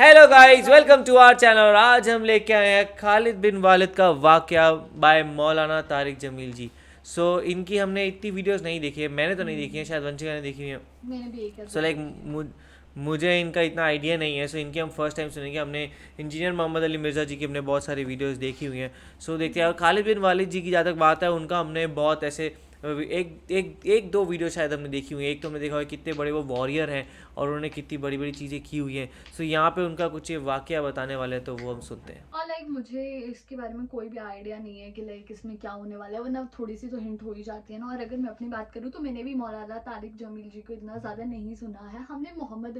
Hello guys, welcome to our channel. और आज हम लेके आए हैं खालिद बिन वालिद का वाकया बाय मौलाना तारिक जमील जी। इनकी हमने इतनी वीडियोस नहीं देखी है, मैंने तो नहीं देखी है, शायद वंशिका ने देखी हुई है। मैंने भी एक या सो दो लाइक देखी है। मुझे इनका इतना आइडिया नहीं है। इनकी हम फर्स्ट टाइम सुनेंगे। हमने इंजीनियर मोहम्मद अली मिर्ज़ा जी की हमने बहुत सारी वीडियोस देखी हुई हैं। देखते हैं। और खालिद बिन वालिद जी की जहाँ तक बात है, उनका हमने बहुत ऐसे एक दो वीडियो शायद हमने देखी हुई है। एक तो हमने देखा हुआ है कितने बड़े वो वॉरियर हैं और उन्होंने कितनी बड़ी बड़ी चीज़ें की हुई हैं। यहाँ पे उनका कुछ वाकया बताने वाले हैं, तो वो हम सुनते हैं। और मुझे इसके बारे में कोई भी आइडिया नहीं है कि इसमें क्या होने वाला है, वरना थोड़ी सी तो हिंट हो ही जाती है ना। और अगर मैं अपनी बात करूँ तो मैंने भी मौलाना तारिक जमील जी को इतना ज़्यादा नहीं सुना है। हमने मोहम्मद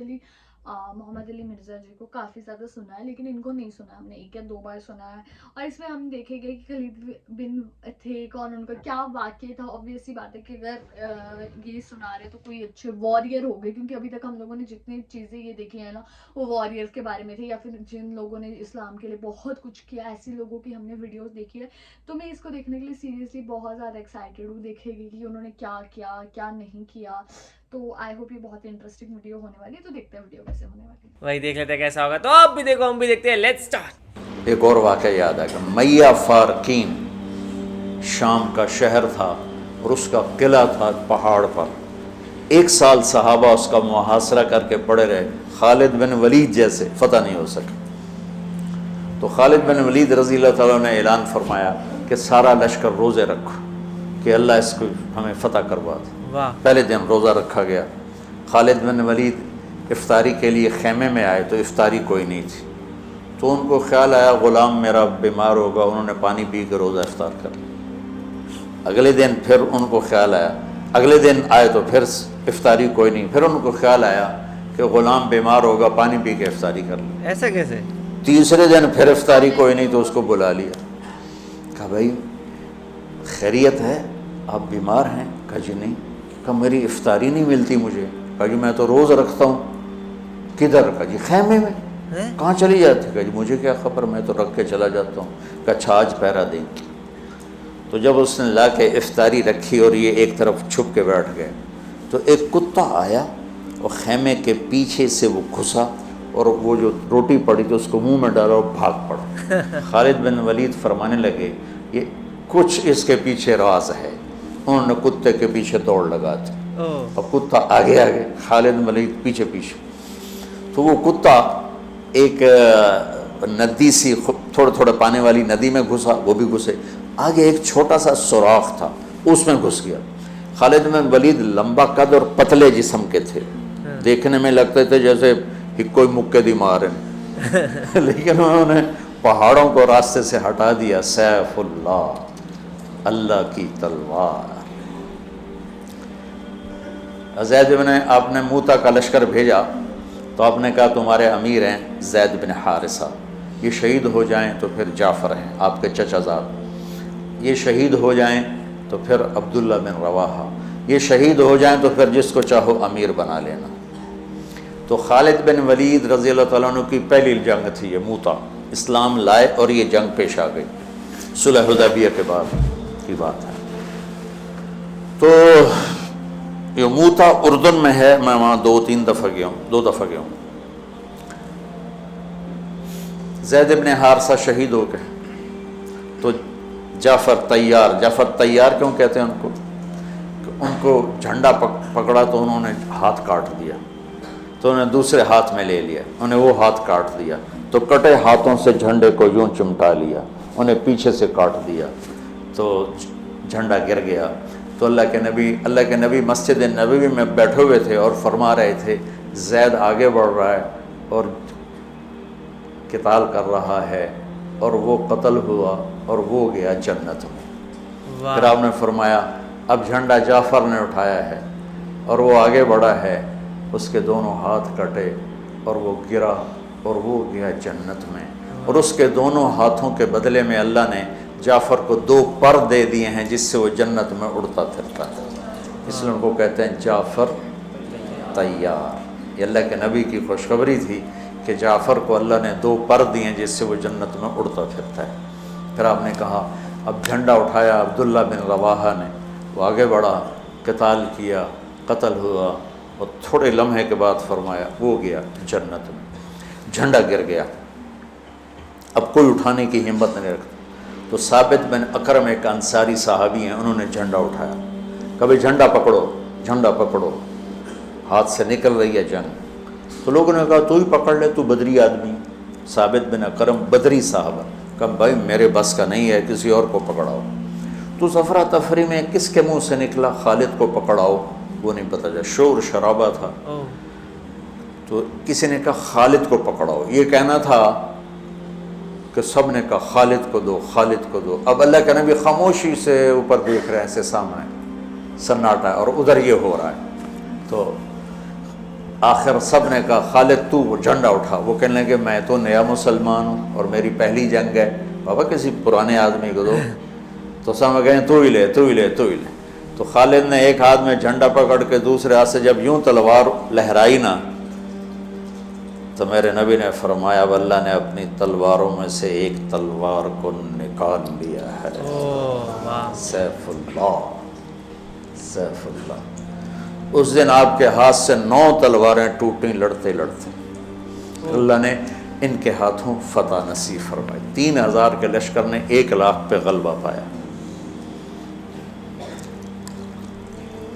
अली मिर्ज़ा जी को काफ़ी ज़्यादा सुना है, लेकिन इनको नहीं सुना। हमने एक या दो बार सुना है। और इसमें हम देखेंगे कि खालिद बिन थे कौन, उनका क्या वाक़या था। ऑब्वियस सी बात है कि अगर ये सुना रहे तो कोई अच्छे वॉरियर हो गए, क्योंकि अभी तक हम लोगों ने जितनी चीज़ें ये देखी है ना, वो वॉरियर्स के बारे में थे, या फिर जिन लोगों ने इस्लाम के लिए बहुत कुछ किया, ऐसे लोगों की हमने वीडियोस देखी है। तो मैं इसको देखने के लिए सीरियसली बहुत ज़्यादा एक्साइटेड हूँ, देखेगी कि उन्होंने क्या किया क्या नहीं किया। तो आई होप ये बहुत इंटरेस्टिंग वीडियो होने वाली है। तो देखते हैं वीडियो कैसे होने वाली है। वही देख लेते हैं कैसा होगा। तो आप भी देखो, हम भी देखते हैं। Let's start. एक और वाक़या याद आएगा। मैया फारकीन शाम का शहर था और उसका किला था पहाड़ पर। एक साल सहाबा उसका मुहासरा करके पड़े रहे। खालिद बिन वलीद जैसे फ़तह नहीं हो सके। तो खालिद बिन वलीद रज़ी अल्लाह तआला ने ऐलान फरमाया कि सारा लश्कर रोज़े रखो कि अल्लाह इसको हमें फ़तह करवा दे। वाह। पहले दिन रोज़ा रखा गया। खालिद बिन वलीद इफ्तारी के लिए खेमे में आए तो इफ्तारी कोई नहीं थी। तो उनको ख्याल आया ग़ुलाम मेरा बीमार होगा, उन्होंने पानी पी के रोज़ा इफ्तार कर लिया। अगले दिन फिर उनको ख्याल आया, अगले दिन आए तो फिर इफ्तारी कोई नहीं। फिर उनको ख्याल आया कि ग़ुलाम बीमार होगा, पानी पी के इफ्तारी कर ली। ऐसा कैसे? तीसरे दिन फिर इफ्तारी कोई नहीं तो उसको बुला लिया। कहा भाई खैरियत है, आप बीमार हैं? कहा जी नहीं। कहा मेरी इफ्तारी नहीं मिलती मुझे। कहा जी मैं तो रोज़ रखता हूँ। किधर? कहा जी खैमे में। कहाँ चली जाती? कहा जी मुझे क्या खबर, मैं तो रख के चला जाता हूँ। कहा अच्छा आज पहरा देंगे। तो जब उसने ला के इफ्तारी रखी और ये एक तरफ छुप के बैठ गए, तो एक कुत्ता आया और खैमे के पीछे से वो घुसा और वो जो रोटी पड़ी थी उसको मुंह में डाला और भाग पड़ा। खालिद बिन वलीद फरमाने लगे ये कुछ इसके पीछे राज है। उन्होंने कुत्ते के पीछे दौड़ लगा दी और कुत्ता आगे आगे, खालिद बिन वलीद पीछे पीछे। तो वो कुत्ता एक नदी सी थोड़े थोड़े पानी वाली नदी में घुसा, वो भी घुसे। आगे एक छोटा सा सुराख था, उसमें घुस गया। खालिद बिन वलीद लंबा कद और पतले जिस्म के थे, देखने में लगते थे जैसे कोई मुक्के दी मार है। लेकिन उन्होंने पहाड़ों को रास्ते से हटा दिया। सैफुल्लाह, अल्लाह की तलवार। ज़ैद बिन, आपने मूता का लश्कर भेजा तो आपने कहा तुम्हारे अमीर हैं ज़ैद बिन हारिसा, ये शहीद हो जाएं तो फिर जाफ़र हैं आपके चचाज़ाद, ये शहीद हो जाएं तो फिर अब्दुल्ला बिन रवाहा, ये शहीद हो जाएं तो फिर जिसको चाहो अमीर बना लेना। तो खालिद बिन वलीद रज़ी अल्लाह तआला अन्हु की पहली जंग थी ये मूता। इस्लाम लाए और ये जंग पेश आ गई, सुलह हुदैबिया के बाद की बात है। तो ये मूता उर्दन में है, मैं वहाँ दो दफ़ा गया हूँ। ज़ैद बिन हारिसा शहीद हो गए तो जाफ़र तैयार क्यों कहते हैं उनको झंडा पकड़ा तो उन्होंने हाथ काट दिया। तो उन्हें दूसरे हाथ में ले लिया, उन्हें वो हाथ काट दिया। तो कटे हाथों से झंडे को यूं चिमटा लिया, उन्हें पीछे से काट दिया तो झंडा गिर गया। तो अल्लाह के नबी मस्जिद नबवी में बैठे हुए थे और फरमा रहे थे ज़ैद आगे बढ़ रहा है और क़िताल कर रहा है और वो कत्ल हुआ और वो गया जन्नत में। फिर आपने फरमाया अब झंडा जाफ़र ने उठाया है और वो आगे बढ़ा है, उसके दोनों हाथ कटे और वो गिरा और वो गया जन्नत में। और उसके दोनों हाथों के बदले में अल्लाह ने जाफ़र को 2 पर दे दिए हैं जिससे वो जन्नत में उड़ता फिरता है। इसलिए उनको कहते हैं जाफ़र तैयार। ये अल्लाह के नबी की खुशखबरी थी कि जाफ़र को अल्लाह ने 2 पर दिए जिससे वो जन्नत में उड़ता फिरता है। फिर आपने कहा अब झंडा उठाया अब्दुल्ला बिन रवाहा ने, वो आगे बढ़ा, क़िताल किया, कत्ल हुआ और थोड़े लम्हे के बाद फरमाया वो गया जन्नत में। جھنڈا گر گیا, اب کوئی اٹھانے کی ہمت نہیں رکھتا. تو ثابت بن اکرم ایک انصاری صحابی ہیں, انہوں نے جھنڈا اٹھایا, کبھی جھنڈا پکڑو, جھنڈا پکڑو, ہاتھ سے نکل رہی ہے جنگ. تو لوگوں نے کہا تو ہی پکڑ لے, تو بدری آدمی. ثابت بن اکرم بدری صحابہ, کہا بھائی میرے بس کا نہیں ہے, کسی اور کو پکڑاؤ. تو افرا تفری میں کس کے منہ سے نکلا خالد کو پکڑاؤ, وہ نہیں پتہ چلا, شور شرابہ تھا. اوہ تو کسی نے کہا خالد کو پکڑاؤ, یہ کہنا تھا کہ سب نے کہا خالد کو دو, خالد کو دو. اب اللہ کے نبی خاموشی سے اوپر دیکھ رہے ہیں, ایسے سامنے سناٹا ہے, اور ادھر یہ ہو رہا ہے. تو آخر سب نے کہا خالد تو وہ جھنڈا اٹھا. وہ کہنے لگے میں تو نیا مسلمان ہوں اور میری پہلی جنگ ہے, بابا کسی پرانے آدمی کو دو. تو سب کہیں تو ہی لے, تو ہی لے, تو ہی لے. تو خالد نے ایک ہاتھ میں جھنڈا پکڑ کے دوسرے ہاتھ سے جب یوں تلوار لہرائی نا, تو میرے نبی نے فرمایا اب اللہ نے اپنی تلواروں میں سے ایک تلوار کو نکال لیا ہے. اوہ واہ. سیف اللہ, سیف اللہ. اس دن آپ کے ہاتھ سے 9 تلواریں ٹوٹیں لڑتے لڑتے. اللہ نے ان کے ہاتھوں فتح نصیب فرمائی. 3000 کے لشکر نے 1 لاکھ پہ غلبہ پایا.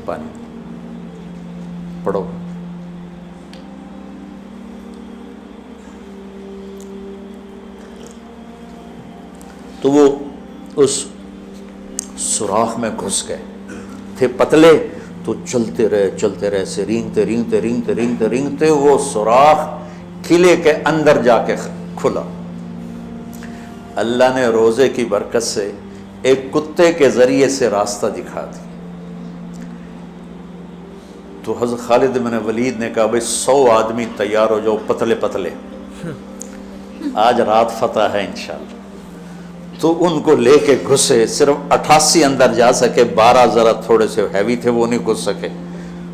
پانی پڑھو. تو وہ اس سوراخ میں گھس گئے تھے, پتلے, تو چلتے رہے سے رینگتے رینگتے رینگتے رینگتے رینگتے وہ سوراخ قلعے کے اندر جا کے کھلا. اللہ نے روزے کی برکت سے ایک کتے کے ذریعے سے راستہ دکھا دیا. تو حضرت خالد بن ولید نے کہا بھائی 100 آدمی تیار ہو جاؤ, پتلے پتلے, آج رات فتح ہے انشاءاللہ. تو ان کو لے کے گھسے, صرف 88 اندر جا سکے, 12 ذرا تھوڑے سے ہیوی تھے وہ نہیں گھس سکے.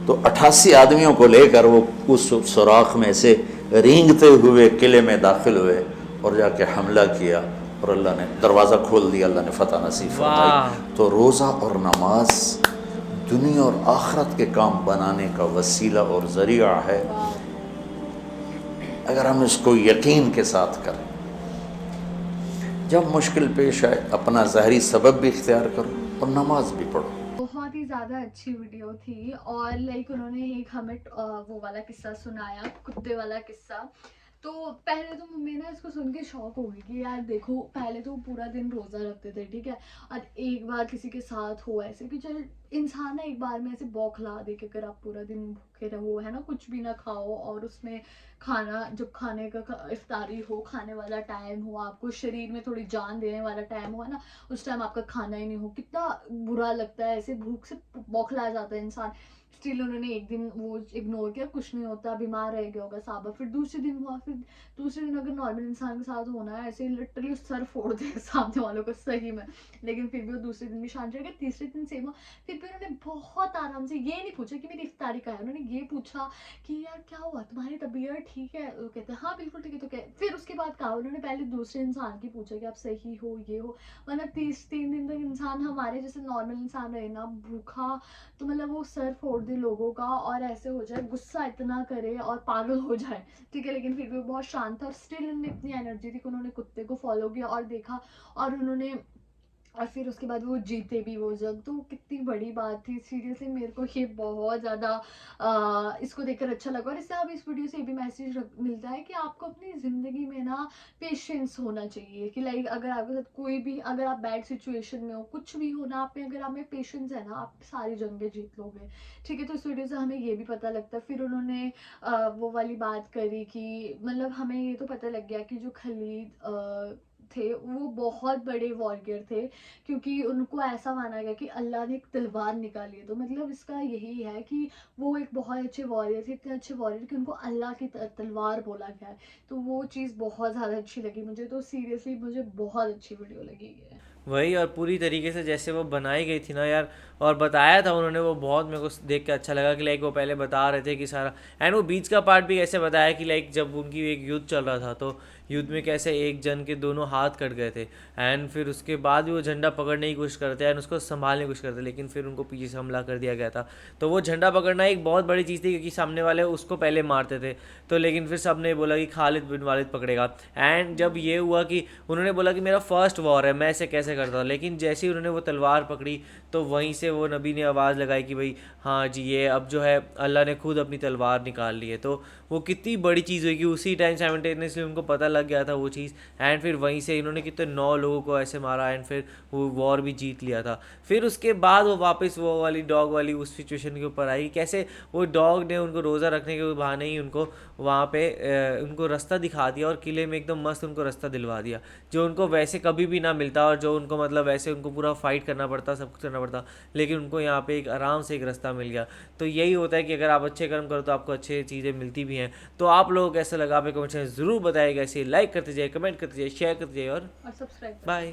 تو 88 آدمیوں کو لے کر وہ اس سوراخ میں سے رینگتے ہوئے قلعے میں داخل ہوئے اور جا کے حملہ کیا, اور اللہ نے دروازہ کھول دیا, اللہ نے فتح نصیب فرمائی. تو روزہ اور نماز دنیا اور آخرت کے کام بنانے کا وسیلہ اور ذریعہ ہے, اگر ہم اس کو یقین کے ساتھ کریں. جب مشکل پیش آئے اپنا ظاہری سبب بھی اختیار کرو اور نماز بھی پڑھو. بہت ہی زیادہ اچھی ویڈیو تھی, اور لائک انہوں نے ایک ہمیں وہ والا قصہ سنایا, کتے والا قصہ. تو پہلے تو میں نا اس کو سن کے شوق ہو گئی کہ یار دیکھو, پہلے تو پورا دن روزہ رکھتے تھے, ٹھیک ہے, اور ایک بار کسی کے ساتھ ہوا ایسے کہ چل انسان نا ایک بار میں ایسے بوکھلا دے کہ اگر آپ پورا دن بھوکے رہو, ہے نا, کچھ بھی نہ کھاؤ, اور اس میں کھانا جب کھانے کا افطاری ہو, کھانے والا ٹائم ہو, آپ کو شریر میں تھوڑی جان دینے والا ٹائم ہو, ہے نا, اس ٹائم آپ کا کھانا ہی نہیں ہو, کتنا برا لگتا ہے, ایسے بھوک سے بوکھلا جاتا ہے انسان. اسٹل انہوں نے ایک دن وہ اگنور کیا, کچھ نہیں ہوتا, بیمار رہ گیا ہوگا صحابہ. پھر دوسرے دن ہوا, پھر دوسرے دن اگر نارمل انسان کے ساتھ ہونا ہے ایسے لٹرلی سر پھوڑ دے سامنے والوں کو صحیح میں, لیکن پھر بھی وہ دوسرے دن بھی شانت رہ گیا. تیسرے دن سیم ہوا, پھر بھی انہوں نے بہت آرام سے یہ نہیں پوچھا کہ میری افطاری کا ہے, انہوں نے یہ پوچھا کہ یار کیا ہوا, تمہاری طبیعت ٹھیک ہے, وہ کہتے ہیں ہاں بالکل ٹھیک ہے. تو کہ پھر اس کے بعد کہا, انہوں نے پہلے دوسرے انسان کی پوچھا کہ آپ صحیح ہو, یہ ہو, ورنہ 3 دن تک انسان ہمارے جیسے نارمل انسان رہے نا بھوکا, تو مطلب وہ سر پھوڑ دے لوگوں کا, اور ایسے ہو جائے, غصہ اتنا کرے اور پاگل ہو جائے, ٹھیک ہے. لیکن پھر بھی وہ بہت شانت تھا, اور اسٹل ان میں اتنی انرجی تھی کہ انہوں نے کتے کو فالو کیا اور دیکھا, اور انہوں نے, اور پھر اس کے بعد وہ جیتے بھی وہ جنگ. تو کتنی بڑی بات تھی سیریسلی, میرے کو یہ بہت زیادہ اس کو دیکھ کر اچھا لگا. اور اس سے اب اس ویڈیو سے یہ بھی میسیج ملتا ہے کہ آپ کو اپنی زندگی میں نا پیشنس ہونا چاہیے, کہ لائک اگر آپ کے ساتھ کوئی بھی, اگر آپ بیڈ سچویشن میں ہو, کچھ بھی ہو نا, آپ میں اگر آپ میں پیشنس ہے نا, آپ ساری جنگیں جیت لو گے, ٹھیک ہے. تو اس ویڈیو سے ہمیں یہ بھی پتہ لگتا ہے. پھر انہوں نے وہ والی بات کری کہ مطلب ہمیں یہ تو پتہ لگ گیا کہ جو خالد تھے وہ بہت بڑے واریر تھے, کیونکہ ان کو ایسا مانا گیا کہ اللہ نے ایک تلوار نکالی ہے. تو مطلب اس کا یہی ہے کہ وہ ایک بہت اچھے واریر تھے, اتنے اچھے واریر کہ ان کو اللہ کی تلوار بولا گیا ہے. تو وہ چیز بہت زیادہ اچھی لگی مجھے. تو سیریسلی مجھے بہت اچھی ویڈیو لگی ہے. वही, और पूरी तरीके से जैसे वो बनाई गई थी ना यार, और बताया था उन्होंने, वो बहुत मेरे को देख के अच्छा लगा कि लाइक वो पहले बता रहे थे कि सारा, एंड वो बीच का पार्ट भी ऐसे बताया कि लाइक जब उनकी एक युद्ध चल रहा था तो युद्ध में कैसे एक जन के दोनों हाथ कट गए थे, एंड फिर उसके बाद भी वो झंडा पकड़ने की कोशिश करते हैं एंड उसको संभालने की कोशिश करते, लेकिन फिर उनको पीछे से हमला कर दिया गया था। तो वो झंडा पकड़ना एक बहुत बड़ी चीज़ थी, क्योंकि सामने वाले उसको पहले मारते थे, तो लेकिन फिर सब ने बोला कि खालिद बिन वालिद पकड़ेगा। एंड जब ये हुआ कि उन्होंने बोला कि मेरा फर्स्ट वॉर है, मैं ऐसे कैसे करता हूँ, लेकिन जैसे ही उन्होंने वो तलवार पकड़ी तो वहीं से वो नबी ने आवाज़ लगाई कि भाई हाँ जी, ये अब जो है अल्लाह ने खुद अपनी तलवार निकाल ली है। तो वो कितनी बड़ी चीज़ हुई कि उसी टाइम साइमल्टेनियसली उनको पता लग गया था वो चीज़, एंड फिर वहीं से इन्होंने कितने 9 लोगों को ऐसे मारा, एंड फिर वो वॉर भी जीत लिया था। फिर उसके बाद वो वापस वो वाली डॉग वाली उस सिचुएशन के ऊपर आई, कैसे वो डॉग ने उनको रोज़ा रखने के बहाने ही उनको वहाँ पे उनको रास्ता दिखा दिया, और किले में एकदम मस्त उनको रास्ता दिलवा दिया, जो उनको वैसे कभी भी ना मिलता, और जो उनको मतलब वैसे उनको पूरा फाइट करना पड़ता, सब कुछ करना पड़ता, लेकिन उनको यहाँ पे एक आराम से एक रास्ता मिल गया। तो यही होता है कि अगर आप अच्छे कर्म करो तो आपको अच्छी चीज़ें मिलती भी हैं। तो आप लोगों को कैसा लगा आप कमेंट में ज़रूर बताइएगा, ऐसे लाइक करते जाइए, कमेंट करते जाइए, शेयर करते जाइए, और और सब्सक्राइब बाय।